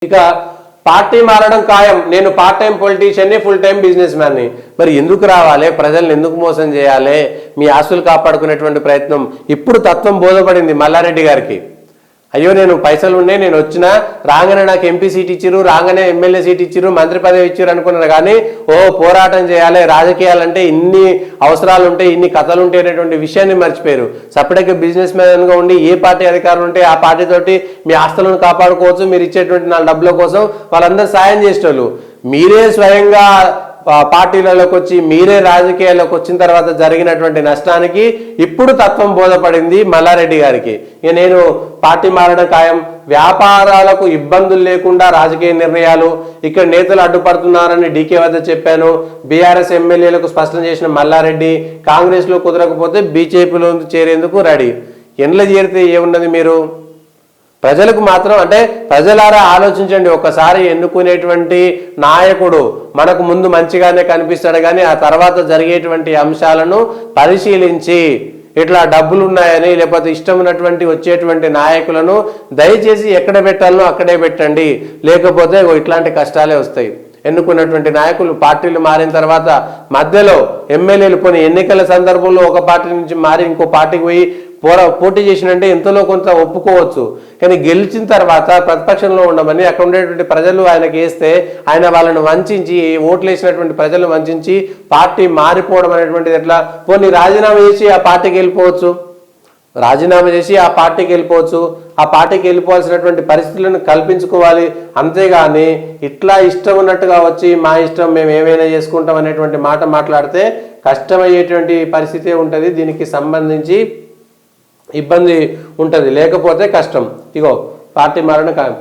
ఇక పార్టీ మారడం ఖాయం. నేను పార్ట్ టైం పొలిటీషియన్ని, ఫుల్ టైం బిజినెస్ మ్యాన్ని. మరి ఎందుకు రావాలి? ప్రజల్ని ఎందుకు మోసం చేయాలి? మీ ఆస్తులు కాపాడుకునేటువంటి ప్రయత్నం ఇప్పుడు తత్వం బోధపడింది మల్లారెడ్డి గారికి. అయ్యో నేను పైసలు ఉన్నాయి, నేను వచ్చినా రాగానే నాకు ఎంపీ సీట్ ఇచ్చిరు, రాగానే ఎమ్మెల్యే సీట్ ఇచ్చిరు, మంత్రి పదవి ఇచ్చిరు అనుకున్నారు. కానీ పోరాటం చేయాలి, రాజకీయాలంటే ఇన్ని అవసరాలు ఉంటాయి, ఇన్ని కథలు ఉంటాయి అనేటువంటి విషయాన్ని మర్చిపోయారు. సపరేట్గా బిజినెస్ మ్యాన్గా ఉండి ఏ పార్టీ అధికారులు ఉంటే ఆ పార్టీతోటి మీ ఆస్తులను కాపాడుకోవచ్చు. మీరు ఇచ్చేటువంటి 4 డబ్బుల కోసం వాళ్ళందరూ సాయం చేసేవాళ్ళు. మీరే స్వయంగా పార్టీలలోకి వచ్చి మీరే రాజకీయాల్లోకి వచ్చిన తర్వాత జరిగినటువంటి నష్టానికి ఇప్పుడు తత్వం బోధపడింది మల్లారెడ్డి గారికి. ఇక నేను పార్టీ మారడం ఖాయం, వ్యాపారాలకు ఇబ్బందులు లేకుండా రాజకీయ నిర్ణయాలు, ఇక్కడ నేతలు అడ్డుపడుతున్నారని డీకే వద్ద చెప్పాను. బీఆర్ఎస్ ఎమ్మెల్యేలకు స్పష్టం చేసిన మల్లారెడ్డి కాంగ్రెస్లో కుదరకపోతే బీజేపీలో చేరేందుకు రెడీ. ఎండ్ల చేరితే ఏమున్నది? మీరు ప్రజలకు మాత్రం అంటే ప్రజలారా ఆలోచించండి. ఒక్కసారి ఎన్నుకునేటువంటి నాయకుడు మనకు ముందు మంచిగానే కనిపిస్తాడు, కానీ ఆ తర్వాత జరిగేటువంటి అంశాలను పరిశీలించి ఇట్లా డబ్బులు ఉన్నాయని లేకపోతే ఇష్టం ఉన్నటువంటి వచ్చేటువంటి నాయకులను దయచేసి ఎక్కడ పెట్టాలనో అక్కడే పెట్టండి. లేకపోతే ఇట్లాంటి కష్టాలే వస్తాయి. ఎన్నుకున్నటువంటి నాయకులు పార్టీలు మారిన తర్వాత మధ్యలో ఎమ్మెల్యేలు కొన్ని ఎన్నికల సందర్భంలో ఒక పార్టీ నుంచి మారి ఇంకో పార్టీకి పోయి పోటీ చేసినంటే ఎంతలో కొంత ఒప్పుకోవచ్చు. కానీ గెలిచిన తర్వాత ప్రతిపక్షంలో ఉండమని అక్కడ ఉండేటువంటి ప్రజలు ఆయనకి వేస్తే ఆయన వాళ్ళని వంచి, ఓట్లు వేసినటువంటి ప్రజలను వంచి పార్టీ మారిపోవడం అనేటువంటిది ఎట్లా? పోనీ రాజీనామా చేసి ఆ పార్టీకి వెళ్ళిపోవచ్చు, రాజీనామా చేసి ఆ పార్టీకి వెళ్ళిపోవచ్చు. ఆ పార్టీకి వెళ్ళిపోవాల్సినటువంటి పరిస్థితులను కల్పించుకోవాలి. అంతేగాని ఇట్లా ఇష్టం ఉన్నట్టుగా వచ్చి మా ఇష్టం మేము ఏమైనా చేసుకుంటాం అనేటువంటి మాట మాట్లాడితే కష్టమయ్యేటువంటి పరిస్థితే ఉంటుంది. దీనికి సంబంధించి ఇబ్బంది ఉంటుంది, లేకపోతే కష్టం. ఇగో పార్టీ మారడం ఖాయం.